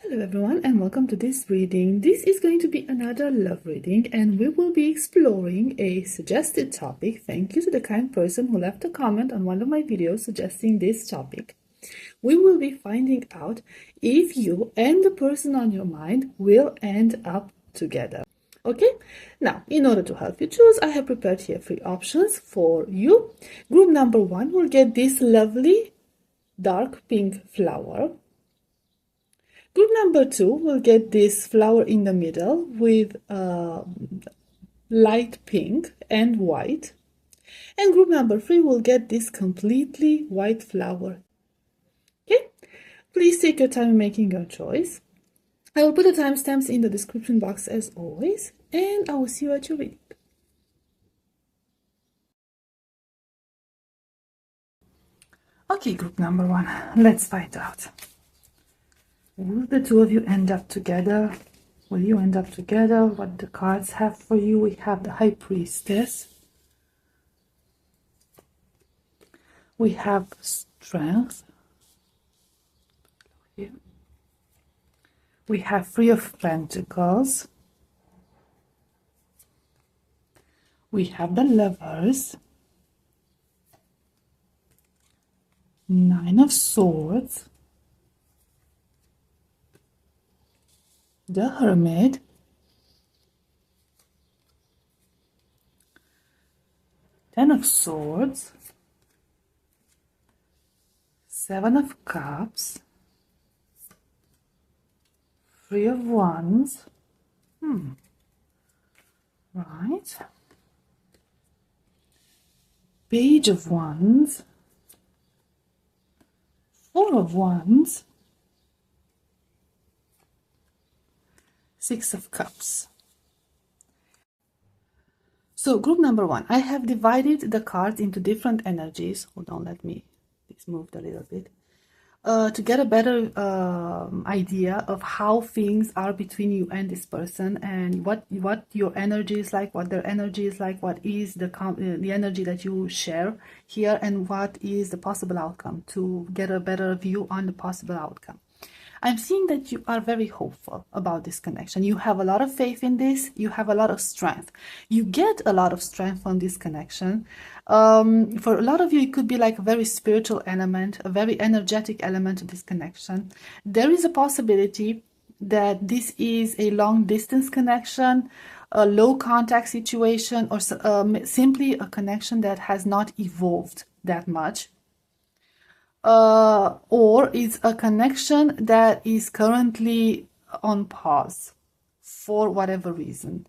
Hello everyone and welcome to this reading. This is going to be another love reading and we will be exploring a suggested topic. Thank you to the kind person who left a comment on one of my videos suggesting this topic. We will be finding out if you and the person on your mind will end up together. Okay, now in order to help you choose, I have prepared here 3 options for you. Group number 1 will get this lovely dark pink flower. Group number 2 will get this flower in the middle with light pink and white. And group number 3 will get this completely white flower. Okay, please take your time in making your choice. I will put the timestamps in the description box as always, and I will see you at your reading. Okay, group number 1, let's find out. Will the two of you end up together? Will you end up together? What the cards have for you? We have the High Priestess. We have Strength. We have Three of Pentacles. We have the Lovers. Nine of Swords. The Hermit. Ten of Swords. Seven of Cups. Three of Wands. Right. Page of Wands. Four of Wands. Six of Cups. So group number 1, I have divided the cards into different energies. Hold on, let me, this moved a little bit. To get a better idea of how things are between you and this person, and what your energy is like, what their energy is like, what is the energy that you share here, and what is the possible outcome, to get a better view on the possible outcome. I'm seeing that you are very hopeful about this connection. You have a lot of faith in this. You have a lot of strength. You get a lot of strength from this connection. For a lot of you, it could be like a very spiritual element, a very energetic element to this connection. There is a possibility that this is a long distance connection, a low contact situation, or simply a connection that has not evolved that much. Or it's a connection that is currently on pause for whatever reason.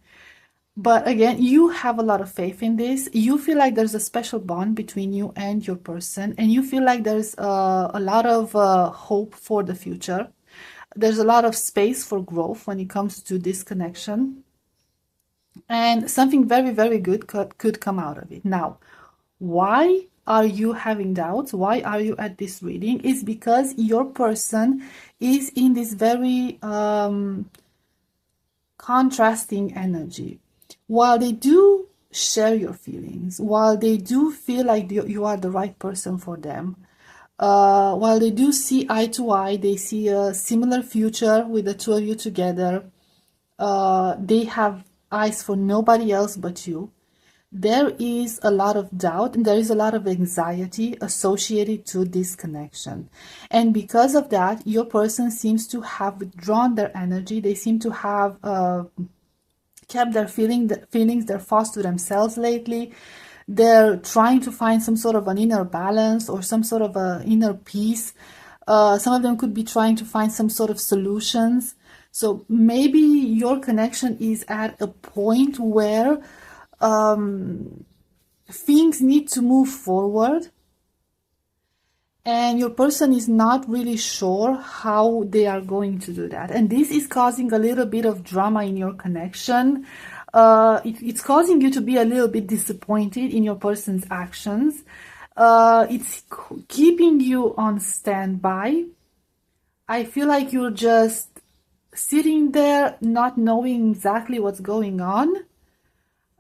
But again, you have a lot of faith in this. You feel like there's a special bond between you and your person, and you feel like there's a lot of hope for the future. There's a lot of space for growth when it comes to this connection, and something very, very good could come out of it. Now, why are you having doubts? Why are you at this reading? Is because your person is in this very contrasting energy. While they do share your feelings, while they do feel like you are the right person for them, while they do see eye to eye, they see a similar future with the two of you together, they have eyes for nobody else but you. There is a lot of doubt and there is a lot of anxiety associated to this connection. And because of that, your person seems to have withdrawn their energy. They seem to have kept their feelings, their thoughts to themselves lately. They're trying to find some sort of an inner balance or some sort of an inner peace. Some of them could be trying to find some sort of solutions. So maybe your connection is at a point where things need to move forward and your person is not really sure how they are going to do that, and this is causing a little bit of drama in your connection. It's causing you to be a little bit disappointed in your person's actions. It's keeping you on standby. I feel like you're just sitting there not knowing exactly what's going on.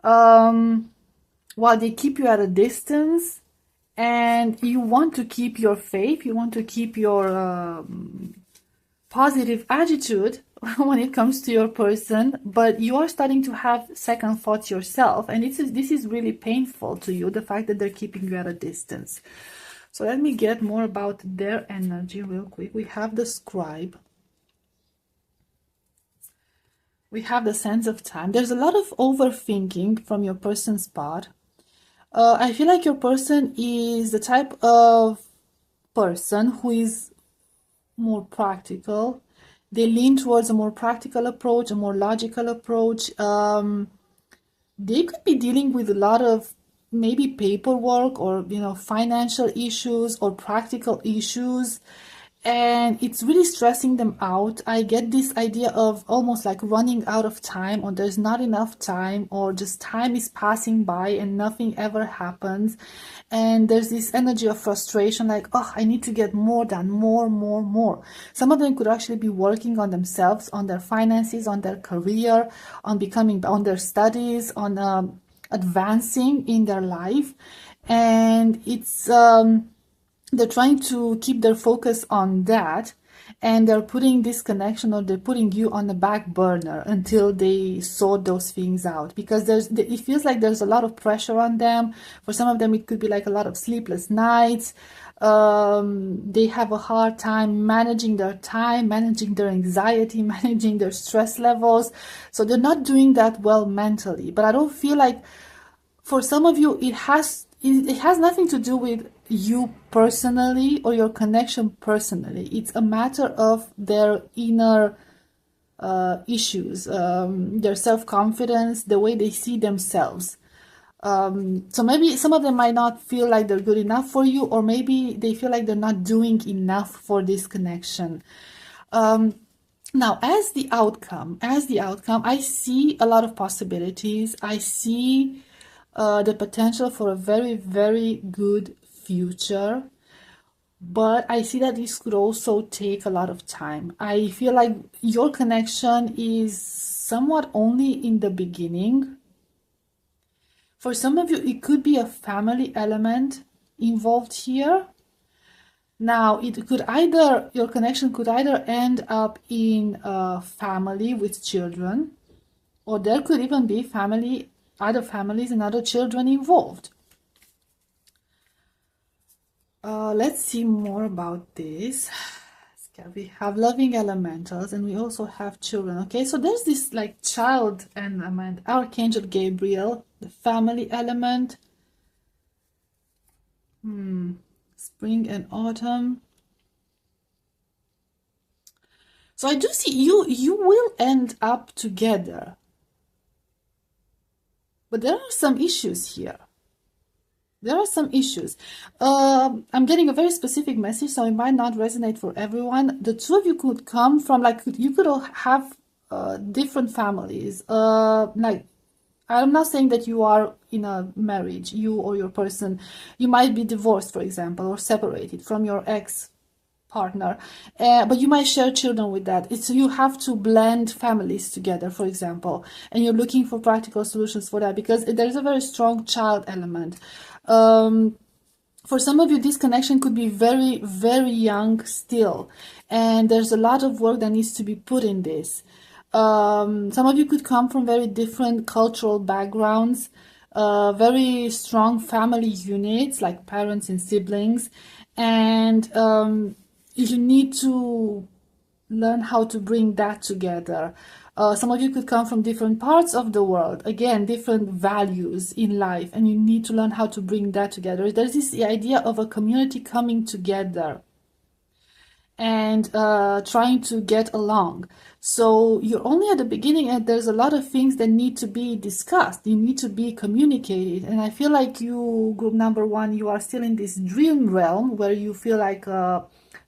While they keep you at a distance, and you want to keep your faith, you want to keep your positive attitude when it comes to your person, but you are starting to have second thoughts yourself, and this is really painful to you, the fact that they're keeping you at a distance. So let me get more about their energy real quick. We have the scribe. We have the sense of time. There's a lot of overthinking from your person's part. I feel like your person is the type of person who is more practical. They lean towards a more practical approach, a more logical approach. They could be dealing with a lot of maybe paperwork or financial issues or practical issues, and it's really stressing them out. I get this idea of almost like running out of time, or there's not enough time, or just time is passing by and nothing ever happens. And there's this energy of frustration, like, oh, I need to get more done, more. Some of them could actually be working on themselves, on their finances, on their career, on their studies, on advancing in their life. And it's they're trying to keep their focus on that, and they're putting this connection, or they're putting you on the back burner until they sort those things out, because it feels like there's a lot of pressure on them. For some of them it could be like a lot of sleepless nights. They have a hard time managing their time, managing their anxiety, managing their stress levels, so they're not doing that well mentally. But I don't feel like, for some of you, it has nothing to do with you personally or your connection personally. It's a matter of their inner issues, their self-confidence, the way they see themselves. So maybe some of them might not feel like they're good enough for you, or maybe they feel like they're not doing enough for this connection. Now, as the outcome, I see a lot of possibilities. I see the potential for a very, very good future, but I see that this could also take a lot of time. I feel like your connection is somewhat only in the beginning. For some of you, it could be a family element involved here. Now, your connection could either end up in a family with children, or there could even be other families and other children involved. Let's see more about this. We have loving elementals, and we also have children. Okay, so there's this like child element, Archangel Gabriel, the family element. Spring and autumn. So I do see you will end up together, but there are some issues here. I'm getting a very specific message, so it might not resonate for everyone. The two of you could come from, like, you could all have different families. Like, I'm not saying that you are in a marriage, you or your person. You might be divorced, for example, or separated from your ex-partner, but you might share children with that. You have to blend families together, for example, and you're looking for practical solutions for that, because there's a very strong child element. For some of you, this connection could be very, very young still, and there's a lot of work that needs to be put in this. Some of you could come from very different cultural backgrounds, very strong family units like parents and siblings, and you need to learn how to bring that together. Some of you could come from different parts of the world, again, different values in life, and you need to learn how to bring that together. There's this idea of a community coming together and trying to get along. So you're only at the beginning, and there's a lot of things that need to be discussed. You need to be communicated. And I feel like you, group number one, you are still in this dream realm where you feel like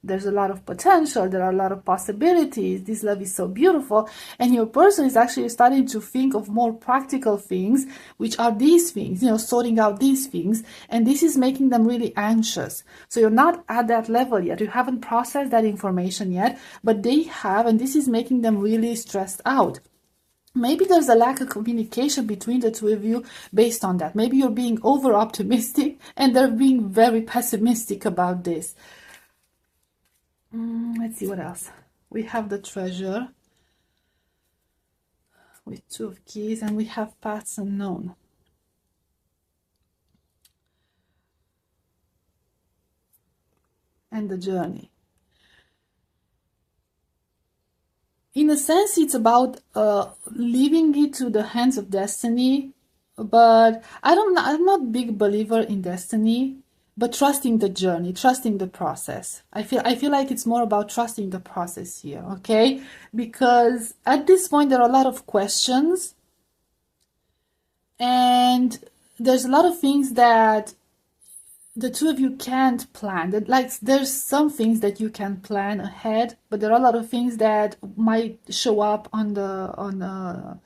there's a lot of potential, there are a lot of possibilities, this love is so beautiful, and your person is actually starting to think of more practical things, which are these things, sorting out these things, and this is making them really anxious. So you're not at that level yet, you haven't processed that information yet, but they have, and this is making them really stressed out. Maybe there's a lack of communication between the two of you based on that. Maybe you're being over optimistic and they're being very pessimistic about this. Let's see what else. We have the treasure with 2 of keys, and we have paths unknown. And the journey. In a sense, it's about leaving it to the hands of destiny, but I'm not a big believer in destiny, but trusting the journey, trusting the process. I feel like it's more about trusting the process here, okay? Because at this point there are a lot of questions, and there's a lot of things that the 2 of you can't plan. That, like, there's some things that you can plan ahead, but there are a lot of things that might show up on the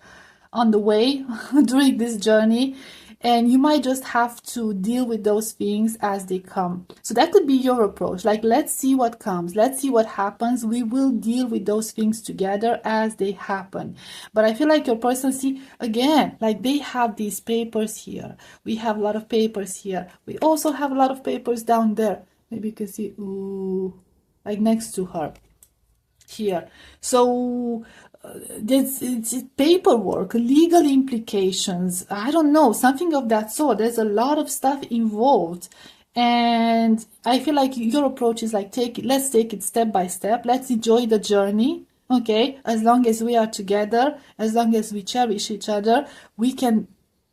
way during this journey, and you might just have to deal with those things as they come. So that could be your approach. Like, let's see what comes, let's see what happens. We will deal with those things together as they happen. But I feel like your person, see, again, like, they have these papers here. We have a lot of papers here. We also have a lot of papers down there. Maybe you can see, ooh, like next to her here. So it's paperwork, legal implications, I don't know, something of that sort. There's a lot of stuff involved, and I feel like your approach is like, let's take it step by step. Let's enjoy the journey, okay? As long as we are together, as long as we cherish each other, we can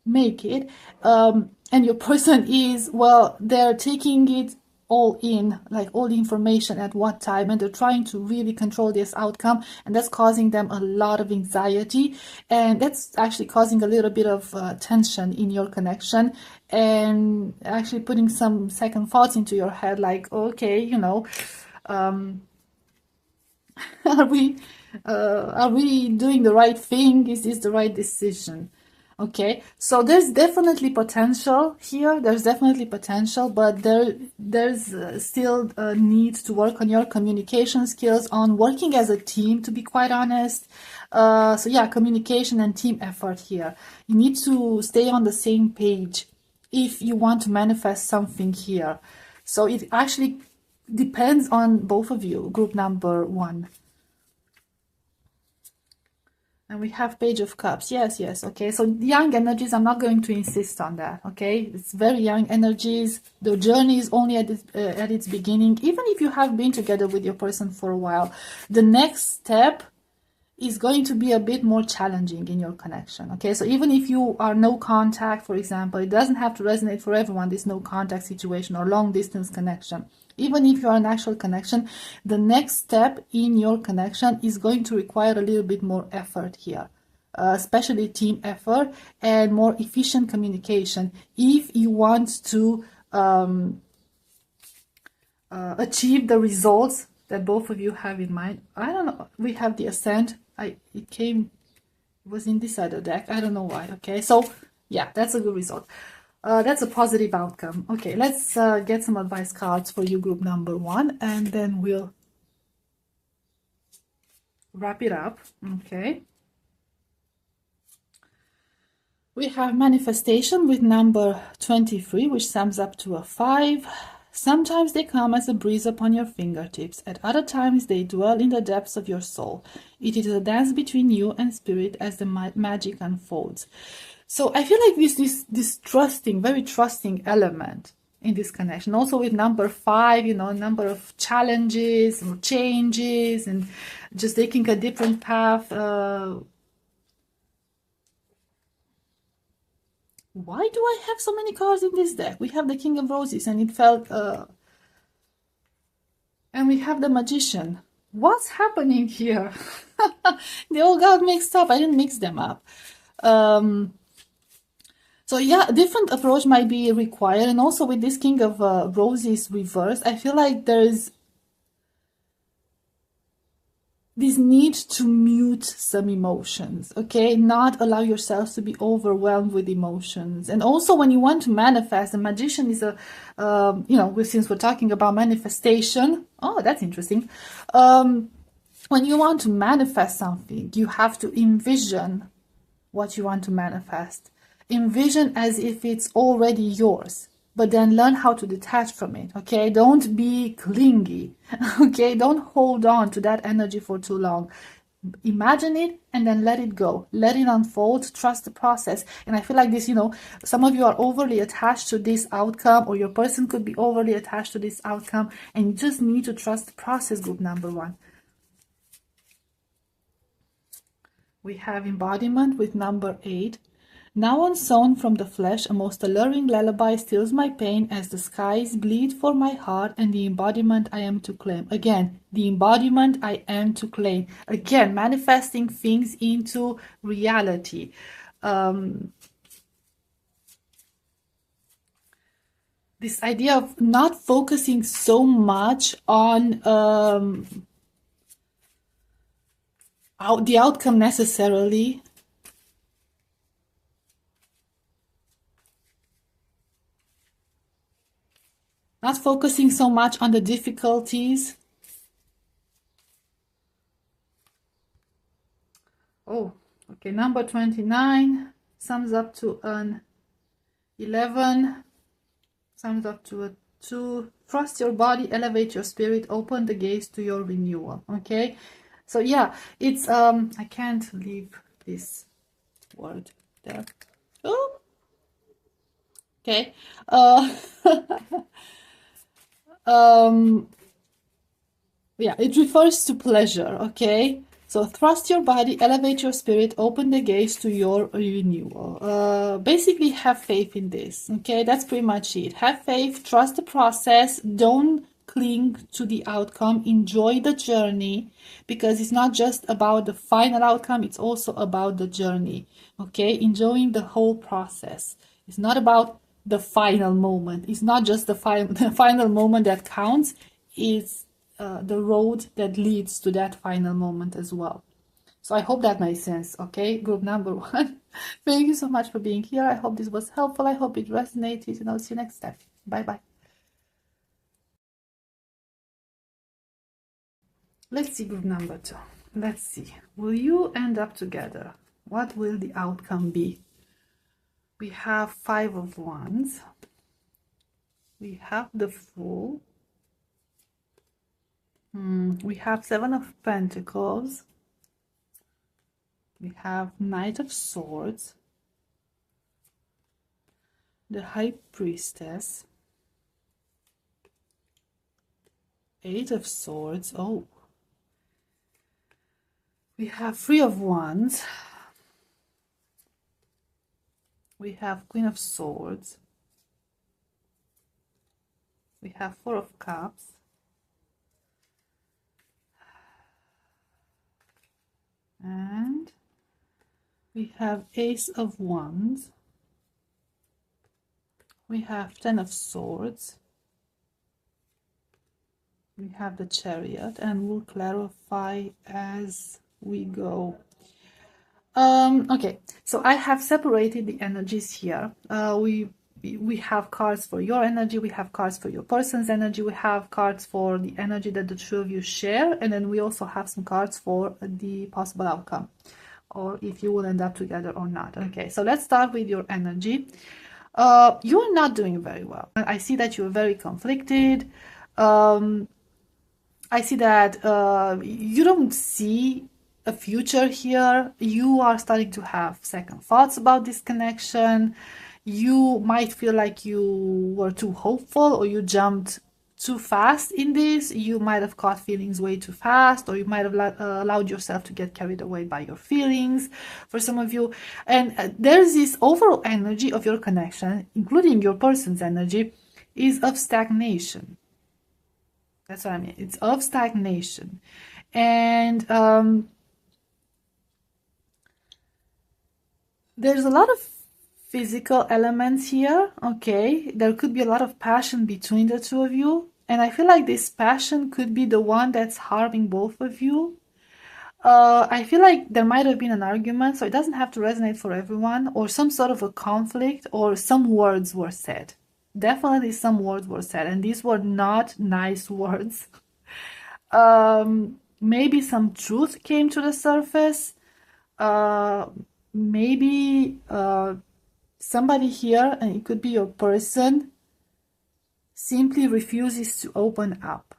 make it. And your person is, well, they're taking it all in, like all the information at one time, and they're trying to really control this outcome, and that's causing them a lot of anxiety, and that's actually causing a little bit of tension in your connection, and actually putting some second thoughts into your head, like, okay, you know, are we doing the right thing? Is this the right decision? Okay, so there's definitely potential here. There's definitely potential, but there's still a need to work on your communication skills, on working as a team, to be quite honest. So yeah, communication and team effort here. You need to stay on the same page if you want to manifest something here. So it actually depends on both of you, group number 1. And we have Page of Cups. Yes, okay. So young energies, I'm not going to insist on that, okay? It's very young energies. The journey is only at its beginning. Even if you have been together with your person for a while, the next step is going to be a bit more challenging in your connection, okay? So even if you are no contact, for example, it doesn't have to resonate for everyone, this no contact situation or long distance connection. Even if you are an actual connection, the next step in your connection is going to require a little bit more effort here, especially team effort and more efficient communication if you want to achieve the results that both of you have in mind. I don't know, we have the Ascent. It was in this other deck, I don't know why. Okay, so yeah, that's a good result. That's a positive outcome. Okay, let's get some advice cards for you, group number 1, and then we'll wrap it up. Okay, we have manifestation with number 23, which sums up to a 5. Sometimes they come as a breeze upon your fingertips. At other times they dwell in the depths of your soul. It is a dance between you and spirit as the magic unfolds. So I feel like this trusting, very trusting element in this connection. Also with number 5, you know, a number of challenges or changes and just taking a different path. Why do I have so many cards in this deck? We have the King of Roses, and it felt... and we have the Magician. What's happening here? They all got mixed up. I didn't mix them up. So yeah, a different approach might be required. And also with this King of Roses reversed, I feel like there's this need to mute some emotions, okay? Not allow yourself to be overwhelmed with emotions. And also when you want to manifest, the Magician is a, you know, since we're talking about manifestation, oh, that's interesting. When you want to manifest something, you have to envision what you want to manifest. Envision as if it's already yours. but then learn how to detach from it. Okay, don't be clingy. Okay, don't hold on to that energy for too long. Imagine it and then let it go, let it unfold, trust the process. And I feel like this, some of you are overly attached to this outcome, or your person could be overly attached to this outcome, and you just need to trust the process, group number one. We have embodiment with number 8. Now unsown from the flesh, a most alluring lullaby stills my pain as the skies bleed for my heart, and the embodiment I am to claim. Again, the embodiment I am to claim. Again, manifesting things into reality. This idea of not focusing so much on the outcome necessarily. Not focusing so much on the difficulties. Oh, okay, number 29 sums up to an 11, sums up to a 2. Trust your body, elevate your spirit, open the gates to your renewal. Okay, so yeah, it's I can't leave this word there. Oh, okay. Yeah, it refers to pleasure. Okay, so trust your body, elevate your spirit, open the gates to your renewal. Basically, have faith in this. Okay, that's pretty much it. Have faith, trust the process, don't cling to the outcome, enjoy the journey, because it's not just about the final outcome, it's also about the journey. Okay, enjoying the whole process. It's not about the final moment. It's not just the final moment that counts. It's the road that leads to that final moment as well. So I hope that makes sense. Okay, group number 1. Thank you so much for being here. I hope this was helpful. I hope it resonated, and I'll see you next time. Bye bye. Let's see group number 2. Let's see. Will you end up together? What will the outcome be? We have 5 of Wands. We have the Fool. We have 7 of Pentacles. We have Knight of Swords. The High Priestess. 8 of Swords. Oh. We have 3 of Wands. We have Queen of Swords. We have 4 of Cups. And we have Ace of Wands. We have 10 of Swords. We have the Chariot, and we'll clarify as we go. Okay, so I have separated the energies here. We have cards for your energy, we have cards for your person's energy, we have cards for the energy that the two of you share, and then we also have some cards for the possible outcome, or if you will end up together or not. Okay, so let's start with your energy. You're not doing very well. I see that you're very conflicted. I see that you don't see a future here. You are starting to have second thoughts about this connection. You might feel like you were too hopeful, or you jumped too fast in this. You might have caught feelings way too fast, or you might have allowed yourself to get carried away by your feelings for some of you. And there's this overall energy of your connection, including your person's energy, is of stagnation. That's what I mean. It's of stagnation. And there's a lot of physical elements here. Okay, there could be a lot of passion between the two of you, and I feel like this passion could be the one that's harming both of you. I feel like there might have been an argument, so it doesn't have to resonate for everyone, or some sort of a conflict, or some words were said. Definitely some words were said, and these were not nice words. Maybe some truth came to the surface. Maybe somebody here, and it could be your person, simply refuses to open up.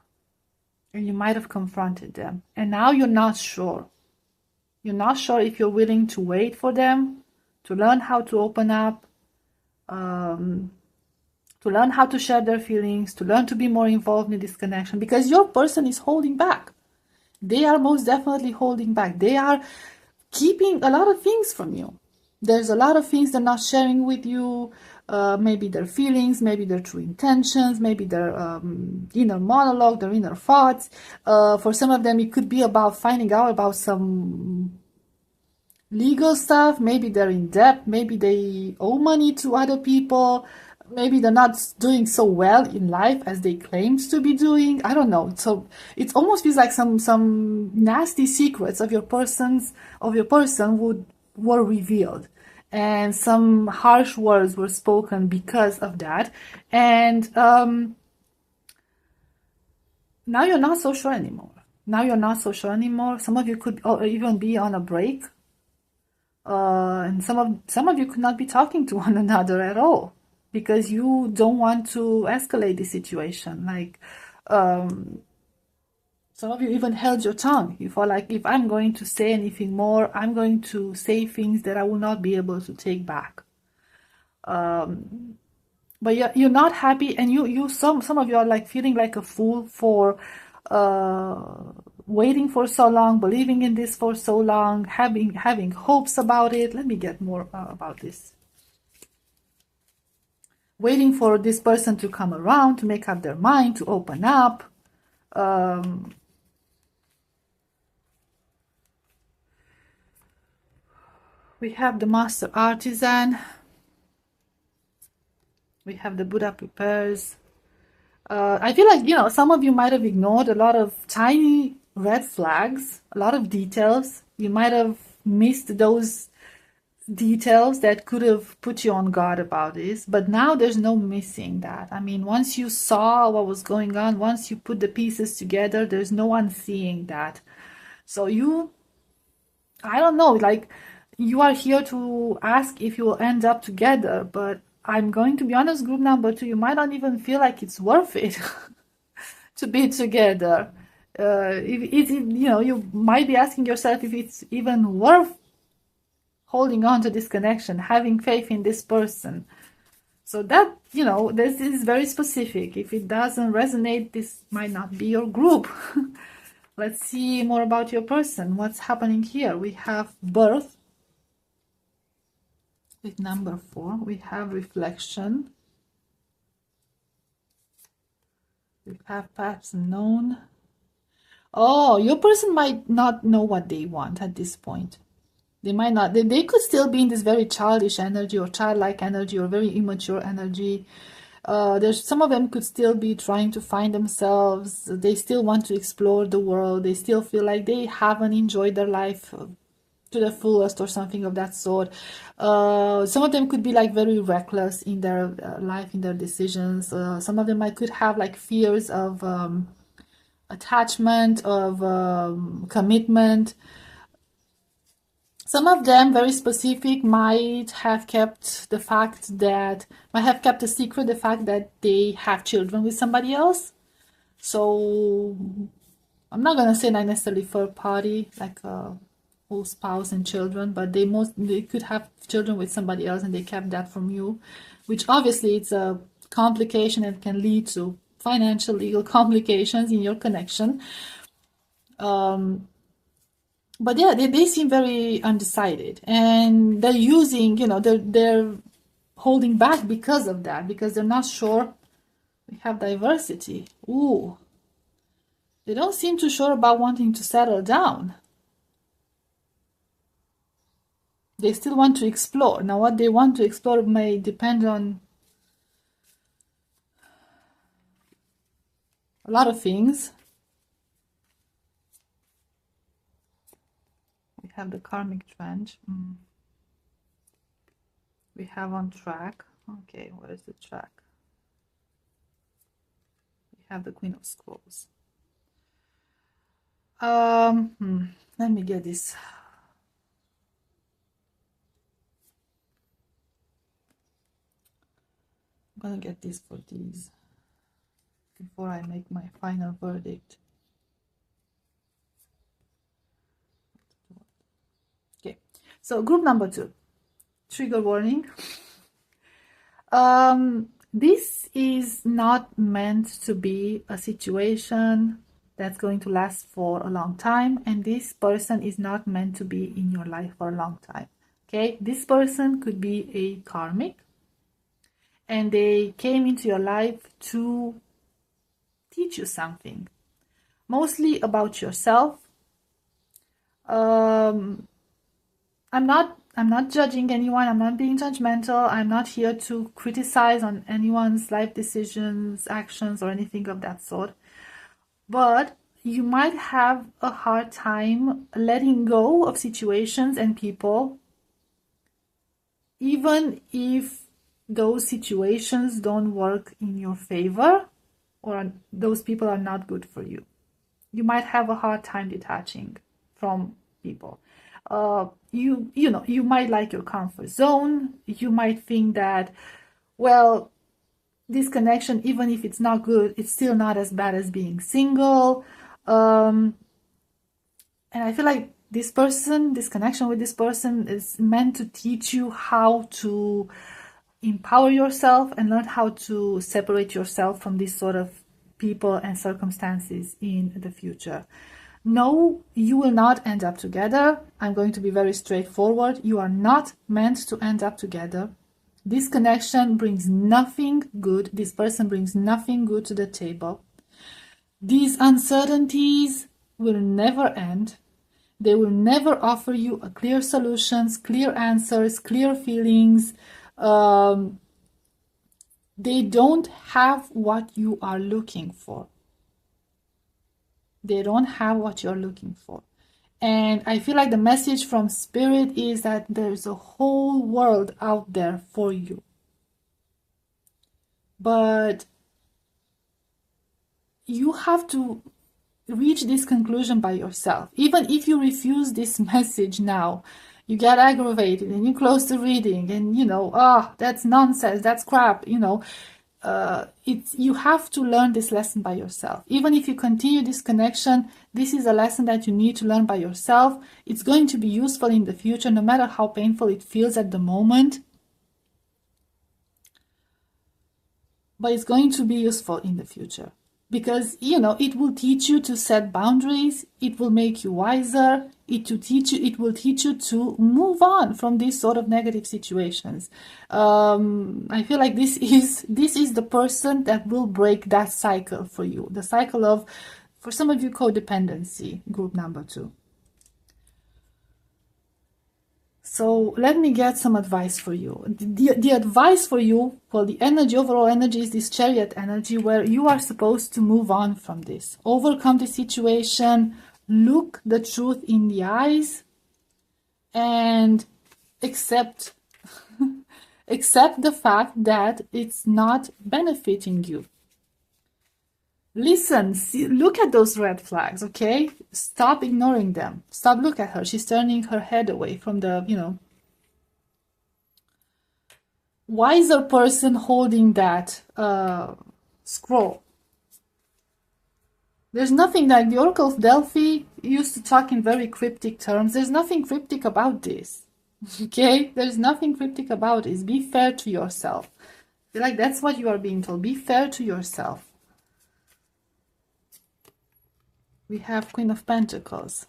And you might have confronted them. And now you're not sure. You're not sure if you're willing to wait for them, to learn how to open up, to learn how to share their feelings, to learn to be more involved in this connection, because your person is holding back. They are most definitely holding back. They are keeping a lot of things from you. There's a lot of things they're not sharing with you. Maybe their feelings, maybe their true intentions, maybe their inner monologue, their inner thoughts. For some of them, it could be about finding out about some legal stuff. Maybe they're in debt. Maybe they owe money to other people. Maybe they're not doing so well in life as they claimed to be doing. I don't know. So it almost feels like some nasty secrets of your person were revealed, and some harsh words were spoken because of that. And now you're not so sure anymore. Some of you could even be on a break, and some of you could not be talking to one another at all, because you don't want to escalate the situation. Like, some of you even held your tongue. You felt like, if I'm going to say anything more, I'm going to say things that I will not be able to take back. But you're not happy, and some of you are like feeling like a fool for waiting for so long, believing in this for so long, having hopes about it. Let me get more about this. Waiting for this person to come around, to make up their mind, to open up. We have the Master Artisan. We have the Buddha Prepares. I feel like, some of you might have ignored a lot of tiny red flags, a lot of details. You might have missed those details that could have put you on guard about this, but now there's no missing that. I mean, once you saw what was going on, once you put the pieces together, there's no unseeing that. So I don't know, like, you are here to ask if you will end up together, but I'm going to be honest, group number 2, you might not even feel like it's worth it to be together. You might be asking yourself if it's even worth holding on to this connection, having faith in this person. So that, this is very specific. If it doesn't resonate, this might not be your group. Let's see more about your person. What's happening here? We have birth. With number 4, we have reflection. We have paths known. Oh, your person might not know what they want at this point. They might not. They could still be in this very childish energy or childlike energy or very immature energy. There's some of them could still be trying to find themselves. They still want to explore the world. They still feel like they haven't enjoyed their life to the fullest or something of that sort. Some of them could be like very reckless in their life, in their decisions. Some of them could have like fears of attachment, of commitment. Some of them, very specific, might have kept a secret the fact that they have children with somebody else. So I'm not gonna say not necessarily third party, like whole spouse and children, but they could have children with somebody else and they kept that from you, which obviously it's a complication and can lead to financial, legal complications in your connection. But yeah, they seem very undecided, and they're using, they're holding back because of that, because they're not sure. We have diversity. Ooh, they don't seem too sure about wanting to settle down. They still want to explore. Now, what they want to explore may depend on a lot of things. We have the karmic trench. We have on track. Okay, where is the track? We have the Queen of Scrolls. Let me get this. I'm gonna get this for these. before I make my final verdict. Okay, so group number 2, trigger warning. This is not meant to be a situation that's going to last for a long time, and this person is not meant to be in your life for a long time. Okay, this person could be a karmic, and they came into your life to teach you something, mostly about yourself. I'm not judging anyone. I'm not being judgmental. I'm not here to criticize on anyone's life decisions, actions, or anything of that sort. But you might have a hard time letting go of situations and people, even if those situations don't work in your favor or those people are not good for you. You might have a hard time detaching from people. You might like your comfort zone. You might think that, well, this connection, even if it's not good, it's still not as bad as being single. And I feel like this connection with this person is meant to teach you how to empower yourself and learn how to separate yourself from this sort of people and circumstances in the future. No, you will not end up together. I'm going to be very straightforward. You are not meant to end up together. This connection brings nothing good. This person brings nothing good to the table. These uncertainties will never end. They will never offer you a clear solutions, clear answers, clear feelings. They don't have what you are looking for. They don't have what you're looking for. And I feel like the message from Spirit is that there's a whole world out there for you. But you have to reach this conclusion by yourself. Even if you refuse this message now, you get aggravated and you close the reading and that's nonsense, that's crap, you have to learn this lesson by yourself. Even if you continue this connection, this is a lesson that you need to learn by yourself. It's going to be useful in the future, no matter how painful it feels at the moment. But it's going to be useful in the future. Because, it will teach you to set boundaries. It will make you wiser. It will teach you to move on from these sort of negative situations. I feel like this is the person that will break that cycle for you. The cycle of, for some of you, codependency, group number 2. So let me get some advice for you. The advice for you, well, the energy, overall energy, is this Chariot energy, where you are supposed to move on from this, overcome the situation, look the truth in the eyes, and accept the fact that it's not benefiting you. Listen, look at those red flags, okay? Stop ignoring them. Stop looking at her. She's turning her head away from the, wiser person holding that scroll. There's nothing like the Oracle of Delphi used to talk in very cryptic terms. There's nothing cryptic about this, okay? There's nothing cryptic about this. Be fair to yourself. I feel like that's what you are being told. Be fair to yourself. We have Queen of Pentacles.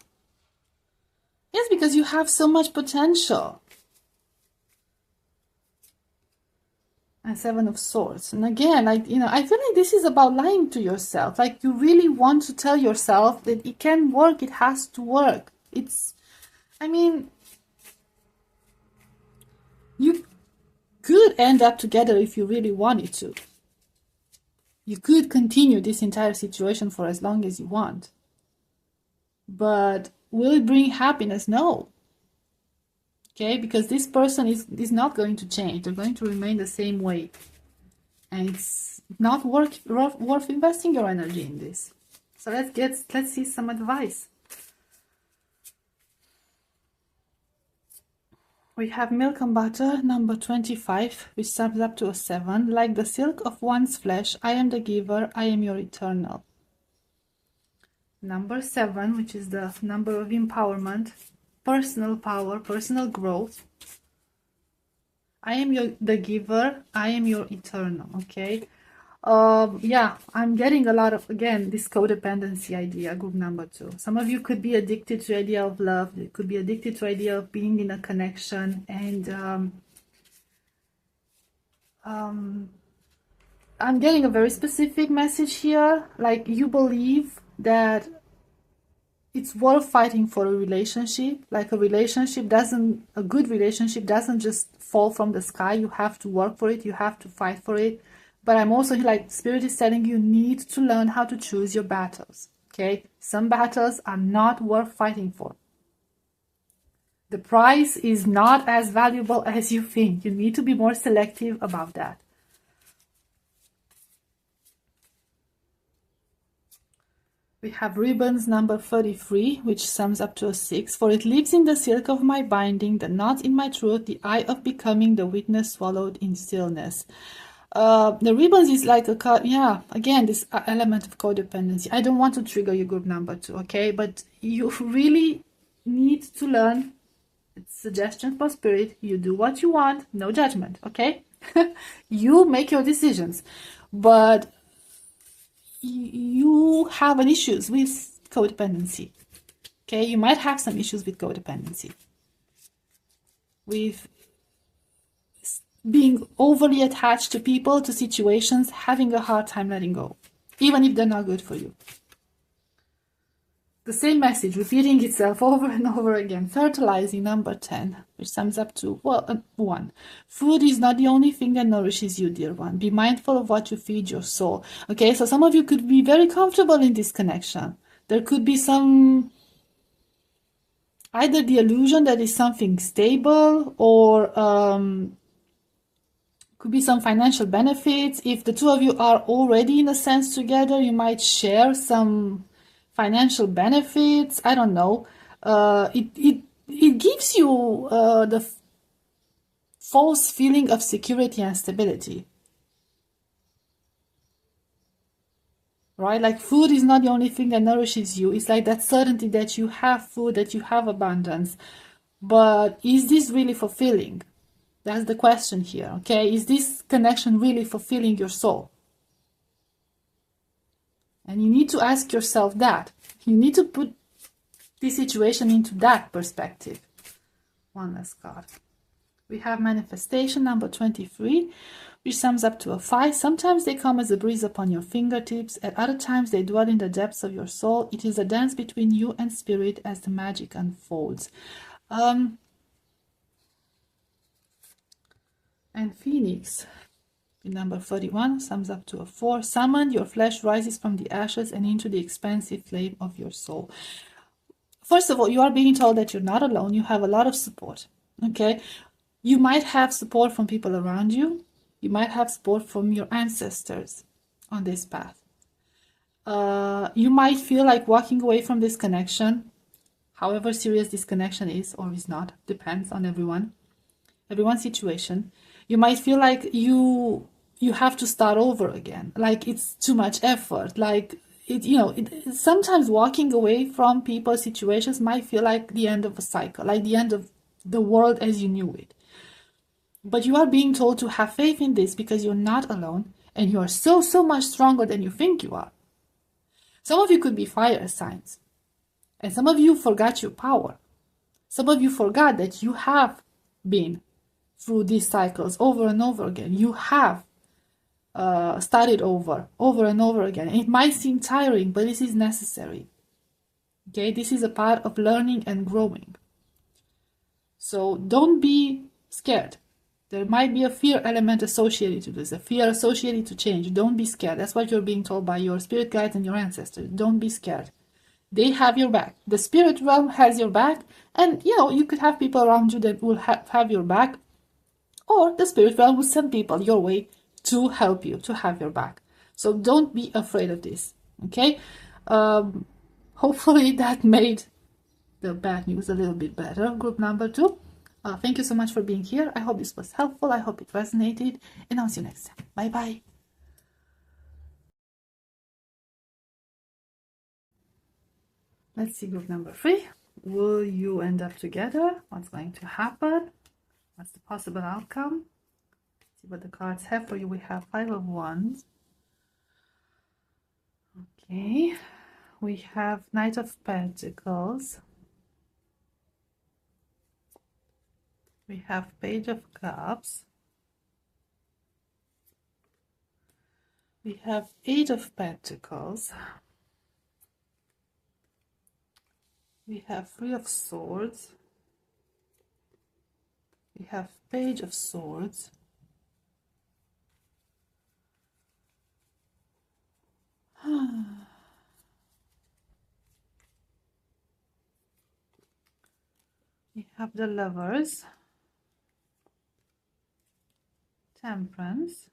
Yes, because you have so much potential. And Seven of Swords. And again, I feel like this is about lying to yourself. Like, you really want to tell yourself that it can work, it has to work. You could end up together if you really wanted to. You could continue this entire situation for as long as you want. But will it bring happiness? No. Okay, because this person is not going to change. They're going to remain the same way. And it's not worth investing your energy in this. So let's see some advice. We have milk and butter, number 25, which sums up to a 7. Like the silk of one's flesh, I am the giver, I am your eternal. Number 7, which is the number of empowerment, personal power, personal growth. I am the giver, I am your eternal, okay? Yeah, I'm getting a lot of, again, this codependency idea, group number 2. Some of you could be addicted to the idea of love. You could be addicted to the idea of being in a connection. And I'm getting a very specific message here. Like, you believe that it's worth fighting for a relationship. Like, a good relationship doesn't just fall from the sky. You have to work for it. You have to fight for it. But I'm also like, Spirit is telling you need to learn how to choose your battles. Okay? Some battles are not worth fighting for. The prize is not as valuable as you think. You need to be more selective about that. We have ribbons number 33, which sums up to a 6. For it lives in the silk of my binding, the knot in my throat, the eye of becoming, the witness swallowed in stillness. The ribbons is like a card. Yeah, again, this element of codependency. I don't want to trigger your group number 2, okay? But you really need to learn. It's suggestion for Spirit. You do what you want, no judgment, okay? You make your decisions. But you have an issues with codependency, okay? You might have some issues with codependency, with being overly attached to people, to situations, having a hard time letting go, even if they're not good for you. The same message repeating itself over and over again. Fertilizing, number 10, which sums up to, 1. Food is not the only thing that nourishes you, dear one. Be mindful of what you feed your soul. Okay, so some of you could be very comfortable in this connection. There could be some, either the illusion that is something stable, or could be some financial benefits. If the two of you are already in a sense together, you might share some financial benefits. I don't know. It gives you the false feeling of security and stability, right? Like, food is not the only thing that nourishes you. It's like that certainty that you have food, that you have abundance. But is this really fulfilling? That's the question here, okay? Is this connection really fulfilling your soul? And you need to ask yourself that. You need to put this situation into that perspective. One last card. We have manifestation, number 23, which sums up to a 5. Sometimes they come as a breeze upon your fingertips. At other times they dwell in the depths of your soul. It is a dance between you and Spirit as the magic unfolds. And Phoenix, number 31, sums up to a 4. Summoned, your flesh rises from the ashes and into the expansive flame of your soul. First of all, you are being told that you're not alone. You have a lot of support, okay? You might have support from people around you. You might have support from your ancestors on this path. You might feel like walking away from this connection, however serious this connection is or is not, depends on everyone's situation. You might feel like you have to start over again, like it's too much effort, like sometimes walking away from people, situations might feel like the end of a cycle, like the end of the world as you knew it. But you are being told to have faith in this because you're not alone and you are so much stronger than you think you are. Some of you could be fire signs, and some of you forgot your power. Some of you forgot that you have been through these cycles over and over again. You have started over and over again. It might seem tiring, but this is necessary. Okay, this is a part of learning and growing. So don't be scared. There might be a fear element associated to this, a fear associated to change. Don't be scared. That's what you're being told by your spirit guides and your ancestors. Don't be scared. They have your back. The spirit realm has your back, and you could have people around you that will have your back, or the spirit realm will send people your way to help you, to have your back. So don't be afraid of this, okay? Hopefully that made the bad news a little bit better. Group number 2. Thank you so much for being here. I hope this was helpful. I hope it resonated, and I'll see you next time. Bye bye. Let's see group number 3. Will you end up together? What's going to happen? What's the possible outcome? Let's see what the cards have for you. We have 5 of Wands. Okay. We have Knight of Pentacles. We have Page of Cups. We have 8 of Pentacles. We have 3 of Swords. We have Page of Swords. We have the Lovers. Temperance.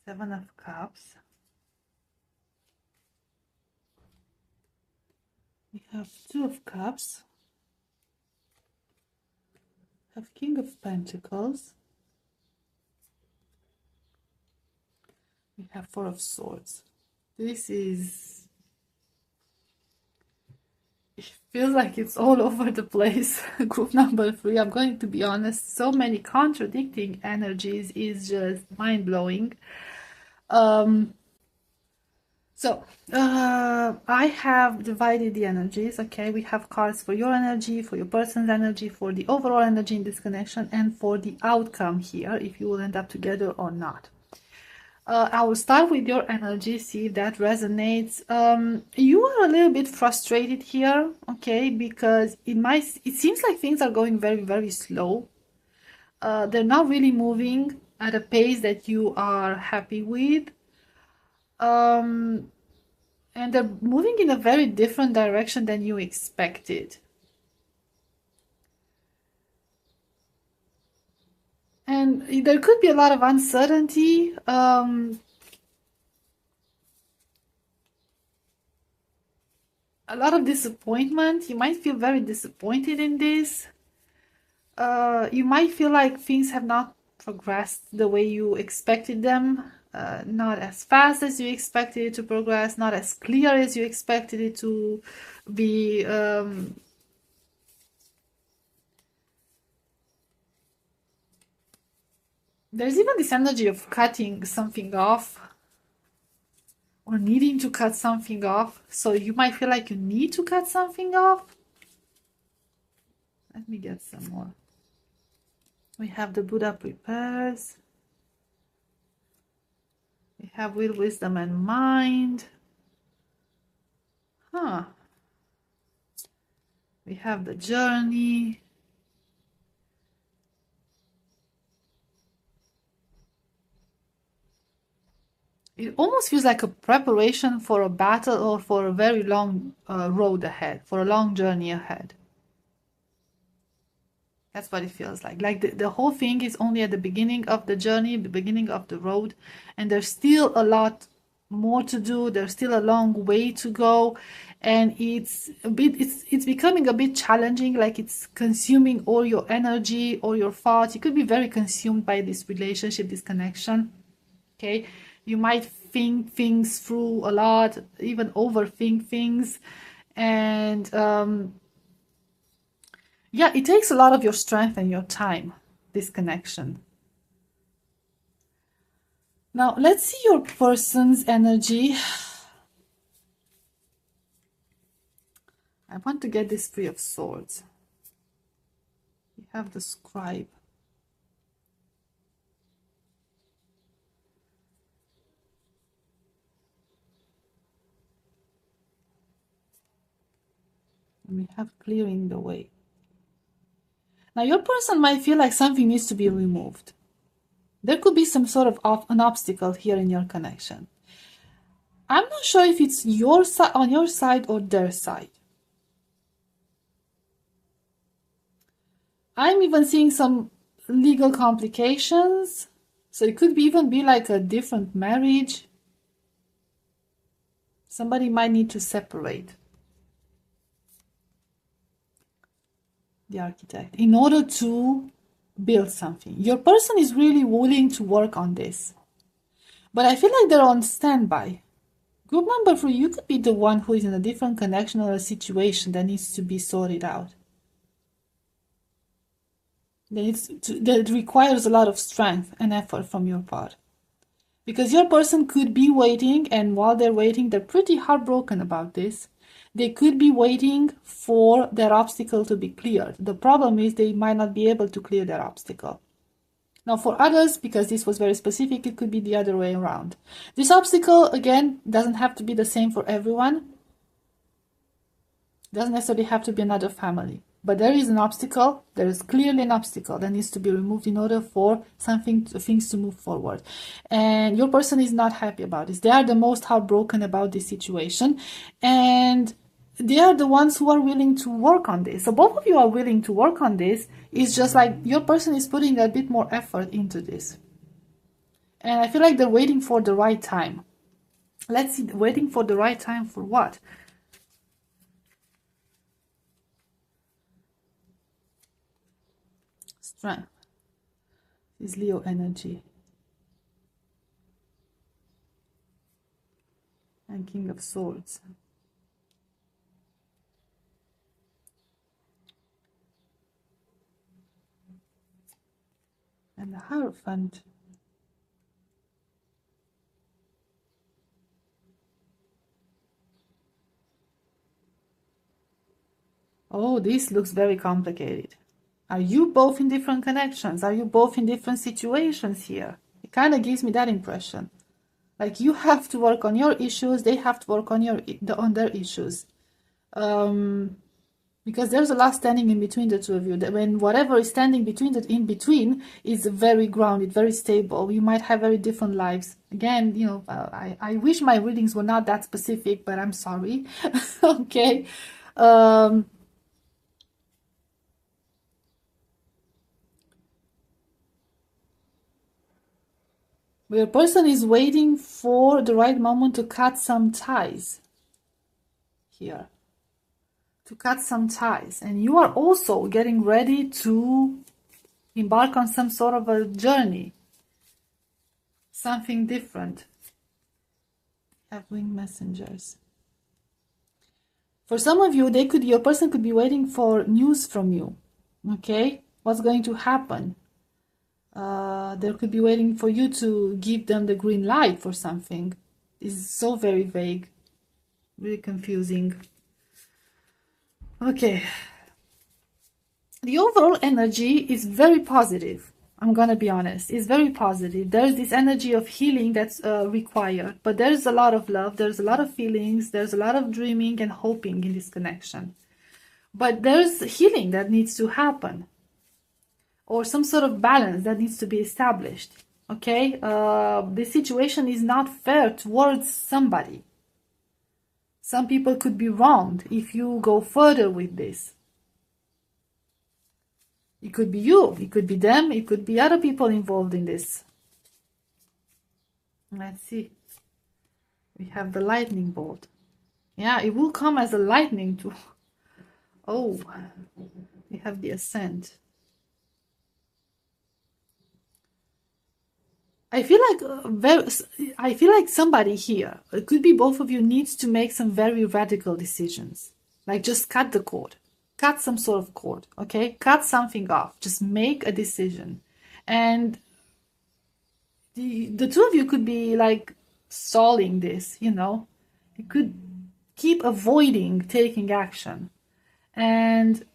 7 of Cups. We have 2 of Cups. We have King of Pentacles. We have 4 of Swords. This is... it feels like it's all over the place. Group number 3, I'm going to be honest, so many contradicting energies is just mind-blowing. I have divided the energies. Okay, we have cards for your energy, for your person's energy, for the overall energy in this connection, and for the outcome here, if you will end up together or not. I will start with your energy, see if that resonates. You are a little bit frustrated here, okay, because it seems like things are going very, very slow. They're not really moving at a pace that you are happy with. And they're moving in a very different direction than you expected. And there could be a lot of uncertainty. A lot of disappointment. You might feel very disappointed in this. You might feel like things have not progressed the way you expected them. Not as fast as you expected it to progress, not as clear as you expected it to be. There's even this energy of cutting something off or needing to cut something off. So you might feel like you need to cut something off. Let me get some more. We have the Buddha prepares. We have will, wisdom, and mind. We have the journey. It almost feels like a preparation for a battle or for a very long road ahead, for a long journey ahead. That's what it feels like. Like the whole thing is only at the beginning of the journey, the beginning of the road, and there's still a lot more to do. There's still a long way to go, and it's becoming a bit challenging. Like it's consuming all your energy, all your thoughts. You could be very consumed by this relationship, this connection. Okay, you might think things through a lot, even overthink things, and yeah, it takes a lot of your strength and your time, this connection. Now, let's see your person's energy. I want to get this 3 of Swords. We have the Scribe. And we have clearing the way. Now, your person might feel like something needs to be removed. There could be some sort of an obstacle here in your connection. I'm not sure if it's on your side or their side. I'm even seeing some legal complications. So it could even be like a different marriage. Somebody might need to separate. the architect, in order to build something. Your person is really willing to work on this, but I feel like they're on standby. Group number 3, you could be the one who is in a different connection or a situation that needs to be sorted out. That requires a lot of strength and effort from your part. Because your person could be waiting, and while they're waiting, they're pretty heartbroken about this. They could be waiting for their obstacle to be cleared. The problem is they might not be able to clear their obstacle. Now for others, because this was very specific, it could be the other way around. This obstacle, again, doesn't have to be the same for everyone. Doesn't necessarily have to be another family. But there is an obstacle, there is clearly an obstacle that needs to be removed in order for things to move forward. And your person is not happy about this. They are the most heartbroken about this situation. And they are the ones who are willing to work on this. So both of you are willing to work on this. It's just like your person is putting a bit more effort into this. And I feel like they're waiting for the right time. Let's see, waiting for the right time for what? Strength is Leo energy. And King of Swords. And the Hierophant. Oh, this looks very complicated. Are you both in different connections? Are you both in different situations here? It kind of gives me that impression. Like you have to work on your issues, they have to work on their issues. Because there's a lot standing in between the two of you. When whatever is standing in between is very grounded, very stable. You might have very different lives. Again, you know, I wish my readings were not that specific, but I'm sorry. Okay. Where a person is waiting for the right moment to cut some ties here. To cut some ties. And you are also getting ready to embark on some sort of a journey. Something different. Have winged messengers. For some of you, your person could be waiting for news from you. Okay? What's going to happen? They could be waiting for you to give them the green light for something. It's so very vague. Really confusing. Okay. The overall energy is very positive. I'm gonna be honest. It's very positive. There's this energy of healing that's required. But there's a lot of love. There's a lot of feelings. There's a lot of dreaming and hoping in this connection. But there's healing that needs to happen. Or some sort of balance that needs to be established. Okay? This situation is not fair towards somebody. Some people could be wronged if you go further with this. It could be you, it could be them, it could be other people involved in this. Let's see. We have the lightning bolt. Yeah, it will come as a lightning too. Oh, we have the ascent. I feel like somebody here, it could be both of you, needs to make some very radical decisions. Like just cut the cord. Cut some sort of cord, okay? Cut something off. Just make a decision. And the two of you could be like stalling this, you know? You could keep avoiding taking action. And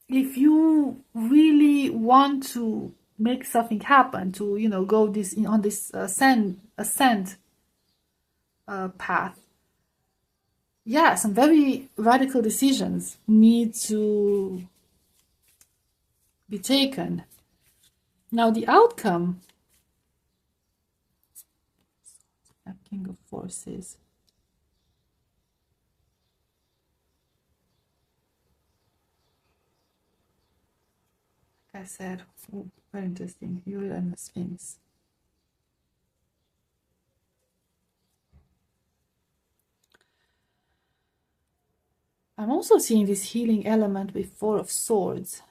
if you really want to make something happen, to, you know, go on this ascent path, yeah, some very radical decisions need to be taken. Now the outcome, King of Forces. Like I said, very interesting. Uriel and the Sphinx. I'm also seeing this healing element with Four of Swords.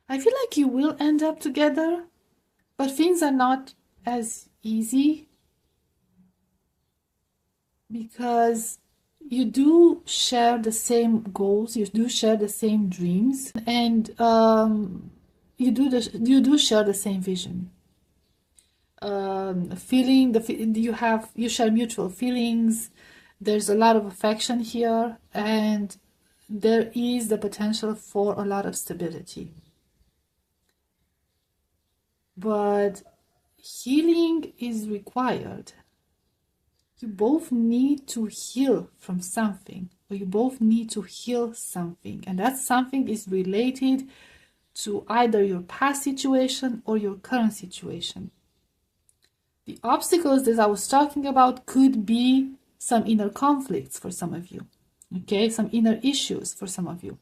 I feel like you will end up together, but things are not as easy because you do share the same goals, you do share the same dreams, and you do share the same vision. You share mutual feelings. There's a lot of affection here, and there is the potential for a lot of stability. But healing is required. You both need to heal from something, or you both need to heal something, and that something is related to either your past situation or your current situation. The obstacles that I was talking about could be some inner conflicts for some of you, okay? Some inner issues for some of you.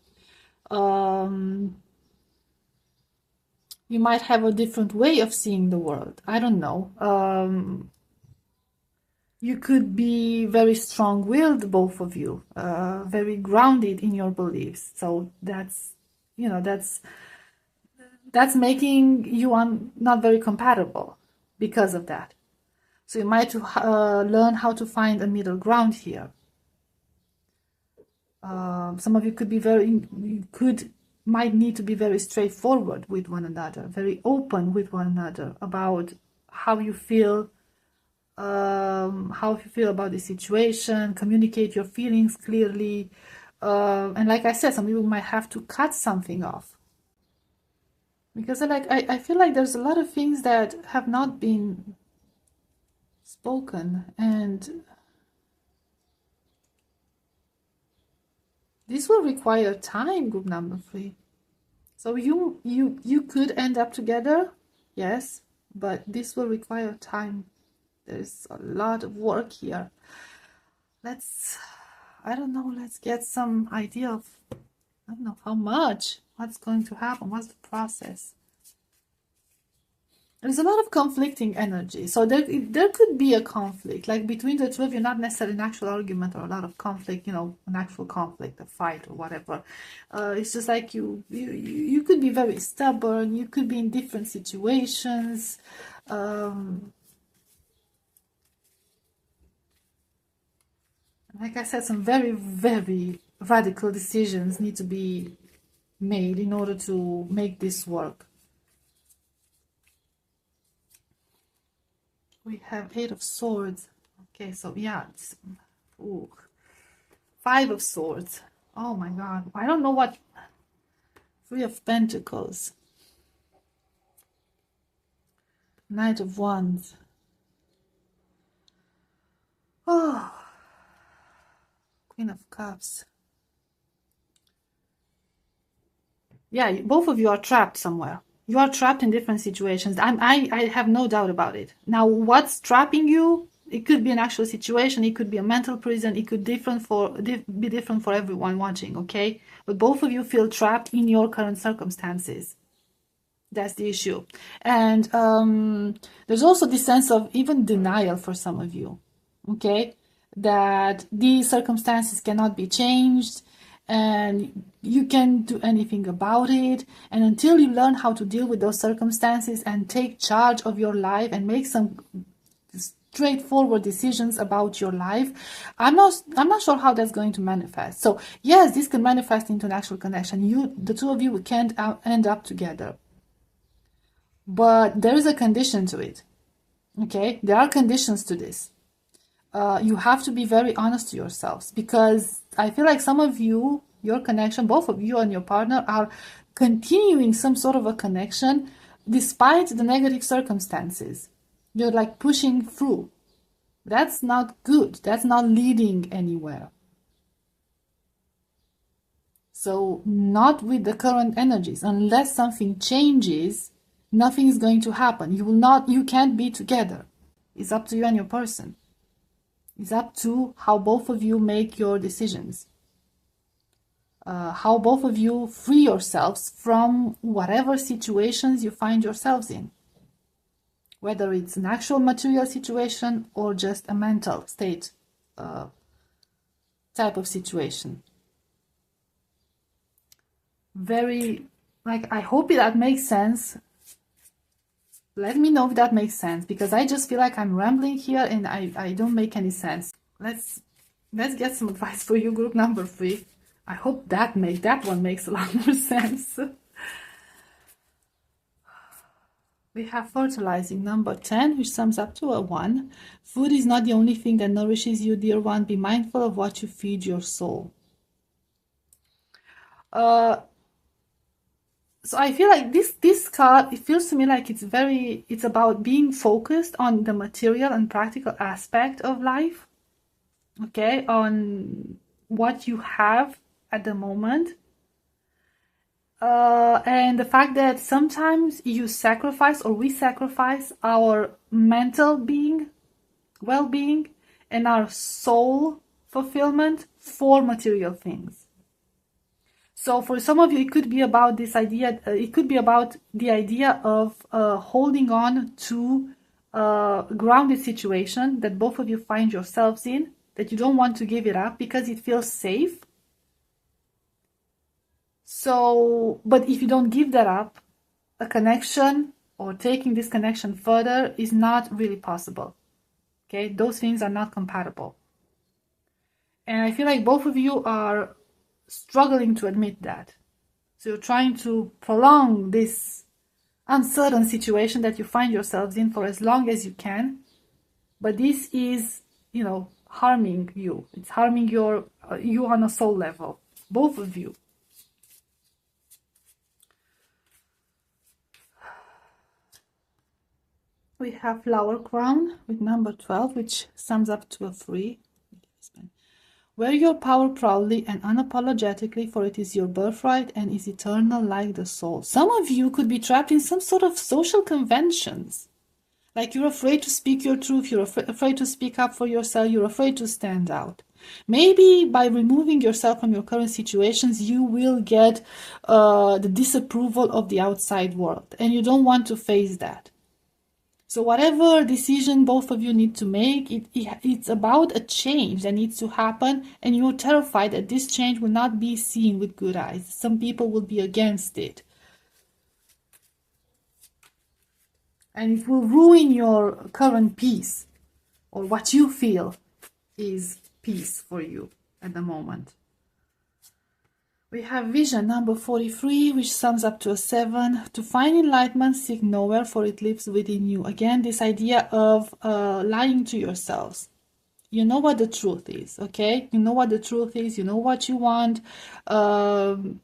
You might have a different way of seeing the world. I don't know. You could be very strong-willed, both of you, very grounded in your beliefs. So that's making you not very compatible because of that. So you might learn how to find a middle ground here. Some of you might need to be very straightforward with one another, very open with one another about how you feel about the situation, communicate your feelings clearly. And like I said, some people might have to cut something off. Because I feel like there's a lot of things that have not been spoken, and this will require time, group number 3. So you could end up together, yes, but this will require time. There's a lot of work here. Let's get some idea of, I don't know how much, what's going to happen, what's the process. There's a lot of conflicting energy. So there could be a conflict, like between the two of you, not necessarily an actual argument or a lot of conflict, an actual conflict, a fight or whatever. It's just like you could be very stubborn, you could be in different situations. Like I said, some very, very radical decisions need to be made in order to make this work. We have 8 of Swords. Okay, so yeah. Ooh. 5 of Swords. Oh my God. I don't know what. 3 of Pentacles. Knight of Wands. Oh. Queen of Cups. Yeah, both of you are trapped somewhere. You are trapped in different situations. I have no doubt about it. Now, what's trapping you? It could be an actual situation. It could be a mental prison. It could be different for everyone watching, okay? But both of you feel trapped in your current circumstances. That's the issue. And there's also this sense of even denial for some of you, okay? That these circumstances cannot be changed, and you can't do anything about it. And until you learn how to deal with those circumstances and take charge of your life and make some straightforward decisions about your life, I'm not sure how that's going to manifest. So yes, this can manifest into an actual connection. The two of you can't end up together, but there is a condition to it. Okay, there are conditions to this. You have to be very honest to yourselves, because I feel like some of you, your connection, both of you and your partner, are continuing some sort of a connection despite the negative circumstances. You're like pushing through. That's not good. That's not leading anywhere. So not with the current energies. Unless something changes, nothing is going to happen. You can't be together. It's up to you and your person. It's up to how both of you make your decisions. How both of you free yourselves from whatever situations you find yourselves in. Whether it's an actual material situation or just a mental state type of situation. Very, like, I hope that makes sense. Let me know if that makes sense, because I just feel like I'm rambling here and I don't make any sense. Let's get some advice for you, group number 3. I hope that one makes a lot more sense. We have fertilizing number 10, which sums up to a 1. Food is not the only thing that nourishes you, dear one. Be mindful of what you feed your soul. So I feel like this card, it feels to me like it's about being focused on the material and practical aspect of life. Okay, on what you have at the moment. And the fact that sometimes you sacrifice, or we sacrifice, our mental well-being, and our soul fulfillment for material things. So for some of you, it could be about this idea, it could be about the idea of holding on to a grounded situation that both of you find yourselves in, that you don't want to give it up because it feels safe. So, but if you don't give that up, a connection or taking this connection further is not really possible. Okay, those things are not compatible. And I feel like both of you are struggling to admit that. So you're trying to prolong this uncertain situation that you find yourselves in for as long as you can. But this is, you know, harming you. It's harming you on a soul level. Both of you. We have flower crown with number 12, which sums up to a 3. Wear your power proudly and unapologetically, for it is your birthright and is eternal like the soul. Some of you could be trapped in some sort of social conventions. Like you're afraid to speak your truth, you're afraid to speak up for yourself, you're afraid to stand out. Maybe by removing yourself from your current situations, you will get the disapproval of the outside world, and you don't want to face that. So whatever decision both of you need to make, it's about a change that needs to happen, and you're terrified that this change will not be seen with good eyes. Some people will be against it. And it will ruin your current peace, or what you feel is peace for you at the moment. We have vision number 43, which sums up to a 7. To find enlightenment, seek nowhere, for it lives within you. Again, this idea of lying to yourselves. You know what the truth is, okay? You know what the truth is. You know what you want. You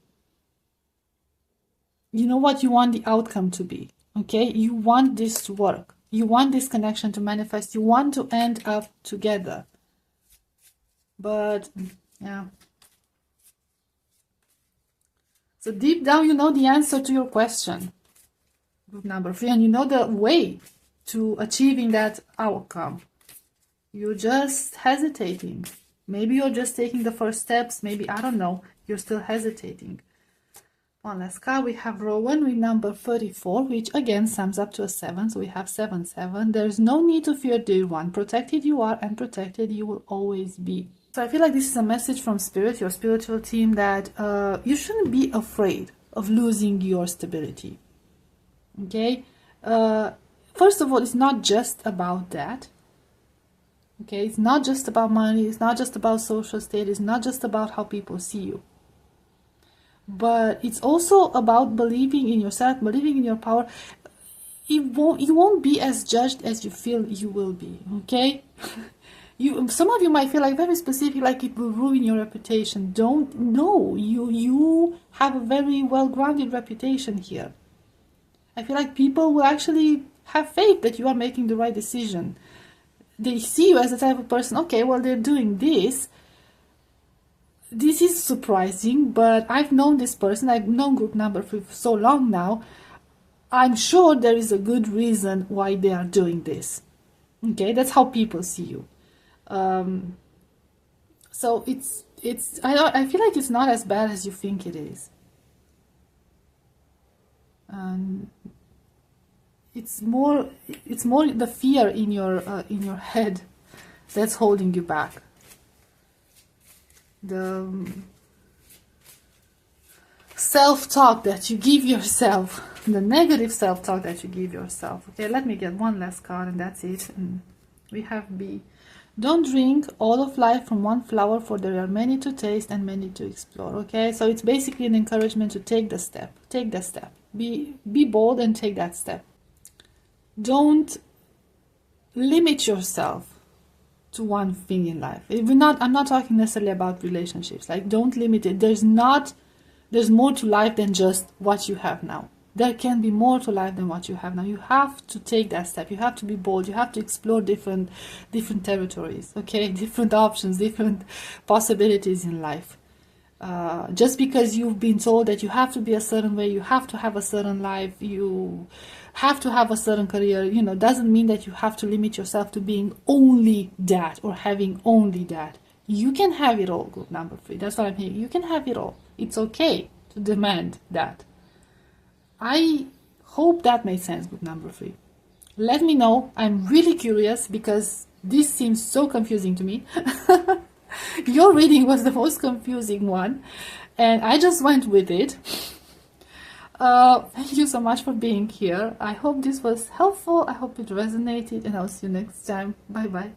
know what you want the outcome to be, okay? You want this to work. You want this connection to manifest. You want to end up together. But, yeah. So deep down, you know the answer to your question, group number 3, and you know the way to achieving that outcome. You're just hesitating. Maybe you're just taking the first steps. Maybe, I don't know, you're still hesitating. One last card. We have Rowan with number 34, which again sums up to a 7. So we have 7, 7. There's no need to fear, dear one. Protected you are, and protected you will always be. So I feel like this is a message from Spirit, your spiritual team, that you shouldn't be afraid of losing your stability. Okay? First of all, it's not just about that. Okay? It's not just about money. It's not just about social status. It's not just about how people see you. But it's also about believing in yourself, believing in your power. You won't be as judged as you feel you will be. Okay? Some of you might feel like very specific, like it will ruin your reputation. You have a very well-grounded reputation here. I feel like people will actually have faith that you are making the right decision. They see you as the type of person, okay, well, they're doing this. This is surprising, but I've known this person, I've known group number for so long now. I'm sure there is a good reason why they are doing this. Okay, that's how people see you. So I feel like it's not as bad as you think it is. It's more the fear in your head that's holding you back. the self-talk that you give yourself, the negative self-talk that you give yourself. Okay, let me get one last card and that's it. And we have B. Don't drink all of life from one flower, for there are many to taste and many to explore. Okay, so it's basically an encouragement to take the step. Take the step. Be bold and take that step. Don't limit yourself to one thing in life. I'm not talking necessarily about relationships. Like, don't limit it. There's more to life than just what you have now. There can be more to life than what you have now. You have to take that step. You have to be bold. You have to explore different territories, okay? Different options, different possibilities in life. Just because you've been told that you have to be a certain way, you have to have a certain life, you have to have a certain career, doesn't mean that you have to limit yourself to being only that or having only that. You can have it all, group number 3. That's what I'm hearing. You can have it all. It's okay to demand that. I hope that made sense, group number 3. Let me know. I'm really curious because this seems so confusing to me. Your reading was the most confusing one, and I just went with it. Thank you so much for being here. I hope this was helpful. I hope it resonated, and I'll see you next time. Bye bye.